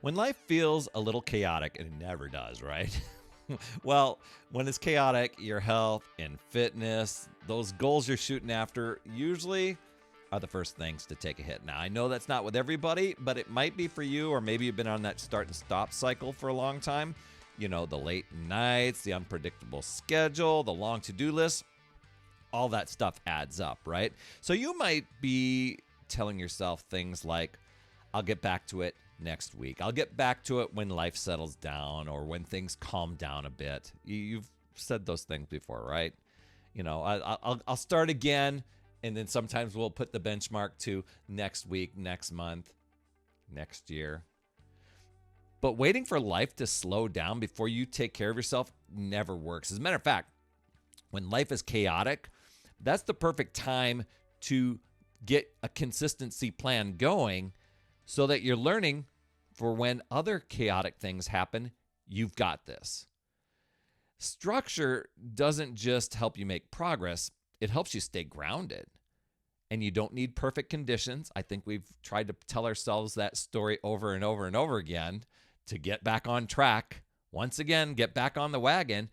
When life feels a little chaotic, and it never does, right? Well, when it's chaotic, your health and fitness, those goals you're shooting after, usually are the first things to take a hit. Now, I know that's not with everybody, but it might be for you, or maybe you've been on that start and stop cycle for a long time. You know, the late nights, the unpredictable schedule, the long to do list, all that stuff adds up, right? So you might be telling yourself things like, I'll get back to it next week. I'll get back to it when life settles down or when things calm down a bit. You've said those things before, right? You know, I'll start again, and then sometimes we'll put the benchmark to next week, next month, next year. But waiting for life to slow down before you take care of yourself never works. As a matter of fact, when life is chaotic, that's the perfect time to get a consistency plan going so that you're learning for when other chaotic things happen, you've got this. Structure doesn't just help you make progress, it helps you stay grounded. And you don't need perfect conditions. I think we've tried to tell ourselves that story over and over and over again to get back on track. Once again, get back on the wagon.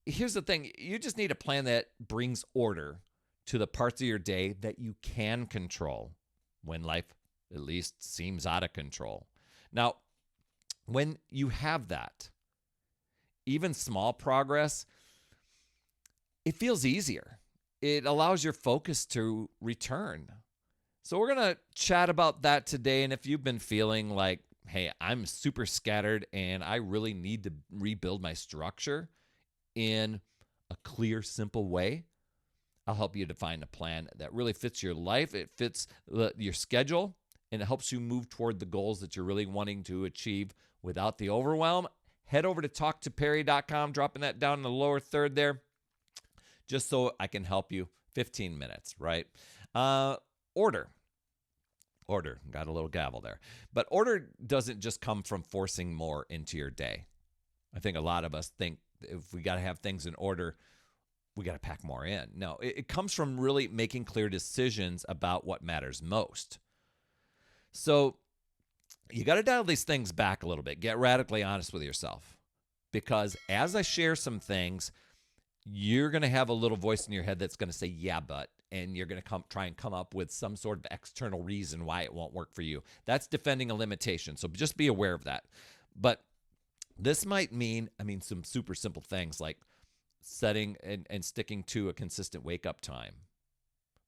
Here's the thing, you just need a plan that brings order to the parts of your day that you can control when life at least seems out of control. Now, when you have that, even small progress, it feels easier. It allows your focus to return. So we're going to chat about that today. And if you've been feeling like, hey, I'm super scattered and I really need to rebuild my structure in a clear, simple way, I'll help you define a plan that really fits your life. It fits your schedule, and it helps you move toward the goals that you're really wanting to achieve without the overwhelm. Head over to talktoperry.com, dropping that down in the lower third there, just so I can help you. 15 minutes, right? Order. Got a little gavel there. But order doesn't just come from forcing more into your day. I think a lot of us think if we got to have things in order, we got to pack more in. No, it comes from really making clear decisions about what matters most. So you got to dial these things back a little bit. Get radically honest with yourself. Because as I share some things, you're going to have a little voice in your head that's going to say, yeah, but, and you're going to try and come up with some sort of external reason why it won't work for you. That's defending a limitation. So just be aware of that. But this might mean, some super simple things like setting and sticking to a consistent wake-up time,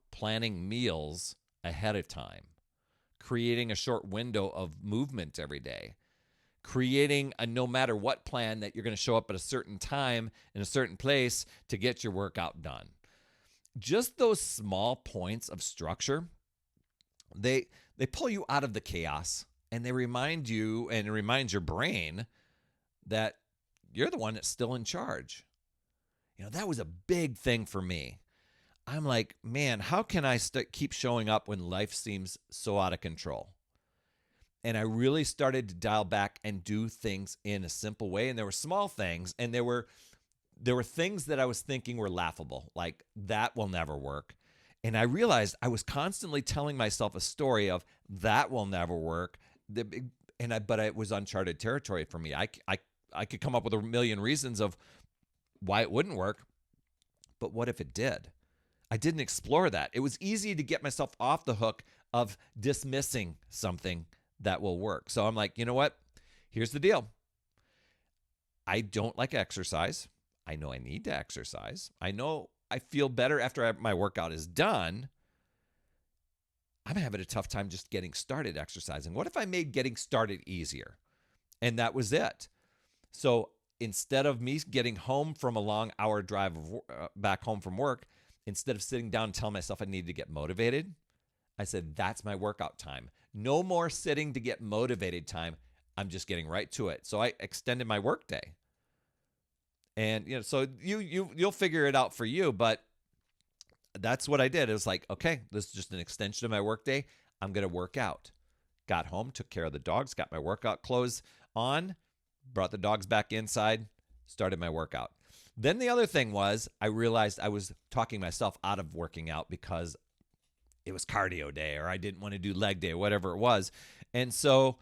planning meals ahead of time, creating a short window of movement every day, creating a no matter what plan that you're going to show up at a certain time in a certain place to get your workout done. Just those small points of structure, they pull you out of the chaos, and they remind you, and it reminds your brain that you're the one that's still in charge. You know, that was a big thing for me. I'm like, man, how can I keep showing up when life seems so out of control? And I really started to dial back and do things in a simple way. And there were small things, and there were things that I was thinking were laughable, like that will never work. And I realized I was constantly telling myself a story of that will never work. But it was uncharted territory for me. I could come up with a million reasons of why it wouldn't work, but what if it did? I didn't explore that. It was easy to get myself off the hook of dismissing something that will work. So I'm like, you know what? Here's the deal. I don't like exercise. I know I need to exercise. I know I feel better after my workout is done. I'm having a tough time just getting started exercising. What if I made getting started easier? And that was it. So instead of me getting home from a long hour drive back home from work, instead of sitting down and telling myself I needed to get motivated, I said, that's my workout time. No more sitting to get motivated time. I'm just getting right to it. So I extended my work day. And so you'll figure it out for you, but that's what I did. It was like, okay, this is just an extension of my work day. I'm going to work out. Got home, took care of the dogs, got my workout clothes on, brought the dogs back inside, started my workout. Then the other thing was I realized I was talking myself out of working out because it was cardio day or I didn't want to do leg day, whatever it was. And so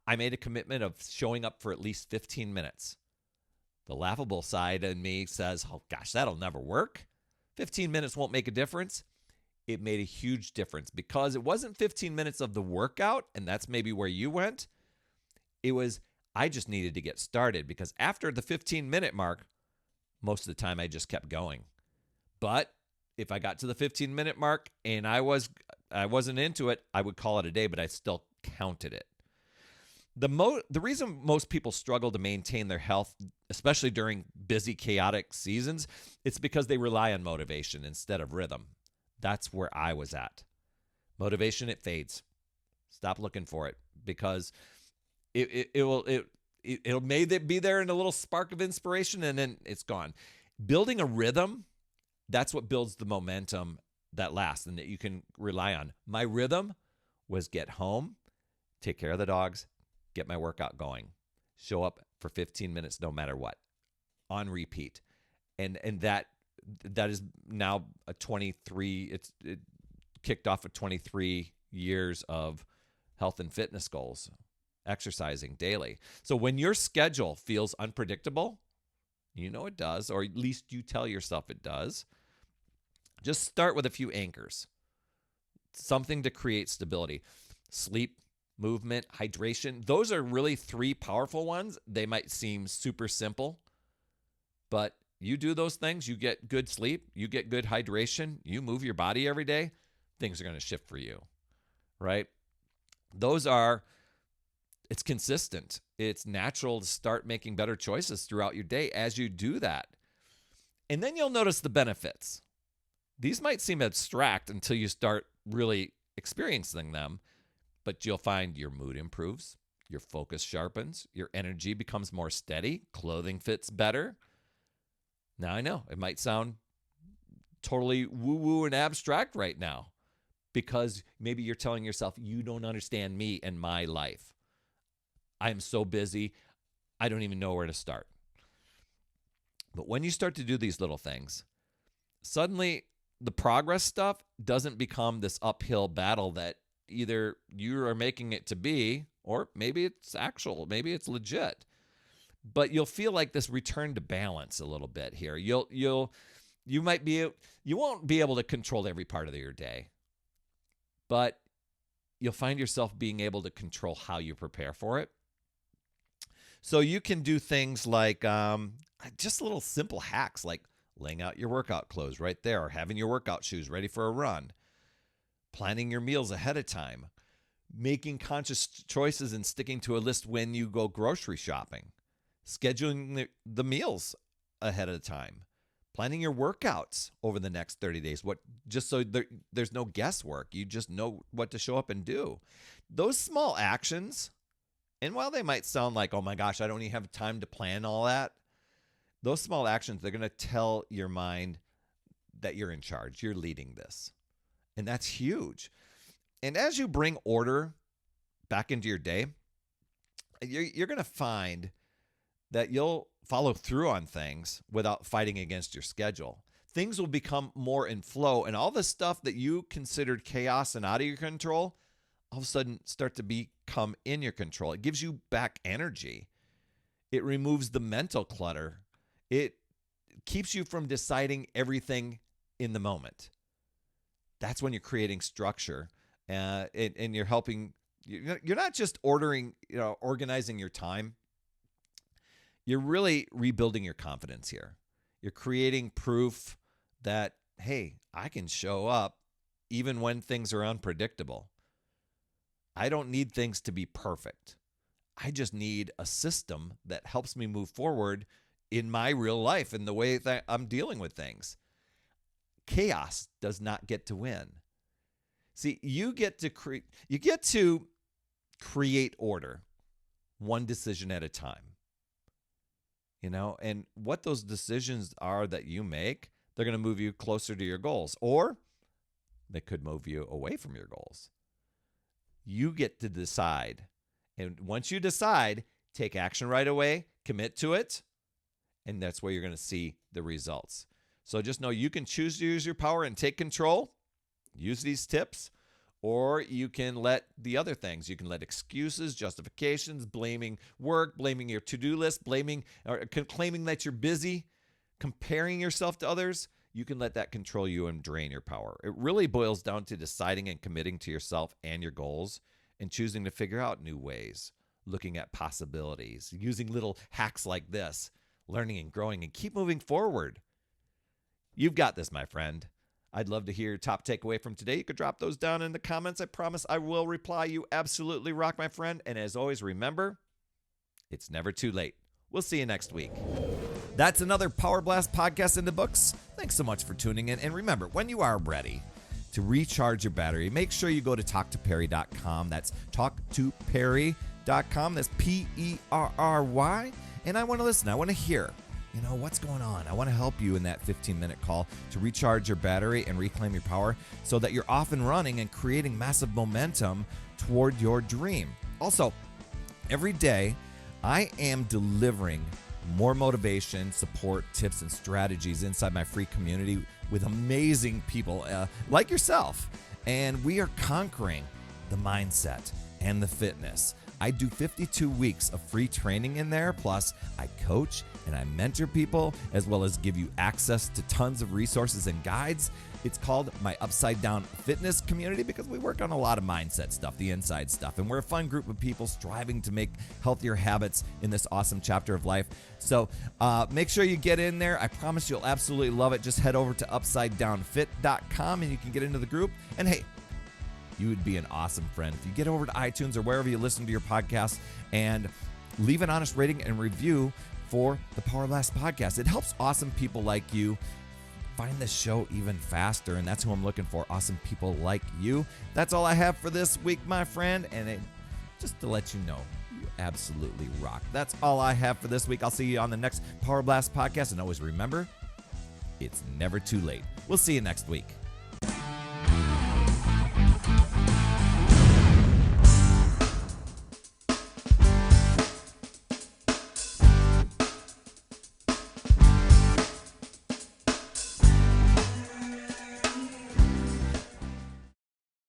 I made a commitment of showing up for at least 15 minutes. The laughable side in me says, oh gosh, that'll never work. 15 minutes won't make a difference. It made a huge difference because it wasn't 15 minutes of the workout, and that's maybe where you went. It was, I just needed to get started because after the 15-minute mark, most of the time I just kept going. But if I got to the 15-minute mark and I wasn't into it, I would call it a day, but I still counted it. The reason most people struggle to maintain their health, especially during busy, chaotic seasons, it's because they rely on motivation instead of rhythm. That's where I was at. Motivation, it fades. Stop looking for it because it'll may be there in a little spark of inspiration and then it's gone. Building a rhythm, that's what builds the momentum that lasts and that you can rely on. My rhythm was get home, take care of the dogs, get my workout going, show up for 15 minutes no matter what, on repeat. And that is now a 23, it kicked off at 23 years of health and fitness goals, exercising daily. So when your schedule feels unpredictable, you know it does, or at least you tell yourself it does, just start with a few anchors, something to create stability. Sleep, movement, hydration, those are really three powerful ones. They might seem super simple, but you do those things, you get good sleep, you get good hydration, you move your body every day, things are going to shift for you, right? It's consistent. It's natural to start making better choices throughout your day as you do that. And then you'll notice the benefits. These might seem abstract until you start really experiencing them, but you'll find your mood improves, your focus sharpens, your energy becomes more steady, clothing fits better. Now I know it might sound totally woo-woo and abstract right now because maybe you're telling yourself, you don't understand me and my life. I'm so busy, I don't even know where to start. But when you start to do these little things, suddenly the progress stuff doesn't become this uphill battle that either you are making it to be, or maybe it's actual, maybe it's legit. But you'll feel like this return to balance a little bit here. You won't be able to control every part of your day, but you'll find yourself being able to control how you prepare for it. So you can do things like just little simple hacks like laying out your workout clothes right there, or having your workout shoes ready for a run, planning your meals ahead of time, making conscious choices and sticking to a list when you go grocery shopping, scheduling the meals ahead of time, planning your workouts over the next 30 days, just so there's no guesswork. You just know what to show up and do. Those small actions, and while they might sound like, oh my gosh, I don't even have time to plan all that, those small actions, they're going to tell your mind that you're in charge. You're leading this. And that's huge. And as you bring order back into your day, you're going to find that you'll follow through on things without fighting against your schedule. Things will become more in flow, and all the stuff that you considered chaos and out of your control, all of a sudden start to become in your control. It gives you back energy. It removes the mental clutter. It keeps you from deciding everything in the moment. That's when you're creating structure, and you're helping. You're not just organizing your time. You're really rebuilding your confidence here. You're creating proof that, hey, I can show up even when things are unpredictable. I don't need things to be perfect. I just need a system that helps me move forward in my real life in the way that I'm dealing with things. Chaos does not get to win. See, you get to create order one decision at a time. And what those decisions are that you make, they're going to move you closer to your goals, or they could move you away from your goals. You get to decide. And once you decide, take action right away, commit to it, and that's where you're going to see the results. So just know you can choose to use your power and take control. Use these tips, Or you can let the other things. You can let excuses, justifications, blaming work, blaming your to-do list, blaming or claiming that you're busy, comparing yourself to others. You can let that control you and drain your power. It really boils down to deciding and committing to yourself and your goals and choosing to figure out new ways, looking at possibilities, using little hacks like this, learning and growing, and keep moving forward. You've got this, my friend. I'd love to hear your top takeaway from today. You could drop those down in the comments. I promise I will reply. You absolutely rock, my friend. And as always, remember, it's never too late. We'll see you next week. That's another Power Blast podcast in the books. Thanks so much for tuning in. And remember, when you are ready to recharge your battery, make sure you go to talktoperry.com. That's talktoperry.com. That's Perry. And I want to listen. I want to hear, what's going on. I want to help you in that 15-minute call to recharge your battery and reclaim your power so that you're off and running and creating massive momentum toward your dream. Also, every day, I am delivering more motivation, support, tips, and strategies inside my free community with amazing people like yourself. And we are conquering the mindset and the fitness. I do 52 weeks of free training in there. Plus, I coach and I mentor people, as well as give you access to tons of resources and guides. It's called my Upside Down Fitness community because we work on a lot of mindset stuff, the inside stuff. And we're a fun group of people striving to make healthier habits in this awesome chapter of life. So make sure you get in there. I promise you'll absolutely love it. Just head over to upsidedownfit.com and you can get into the group. And hey, you would be an awesome friend if you get over to iTunes or wherever you listen to your podcast and leave an honest rating and review for the Power Blast podcast. It helps awesome people like you find the show even faster, and that's who I'm looking for, awesome people like you. That's all I have for this week, my friend, and just to let you know, you absolutely rock. That's all I have for this week. I'll see you on the next Power Blast podcast, and always remember, it's never too late. We'll see you next week.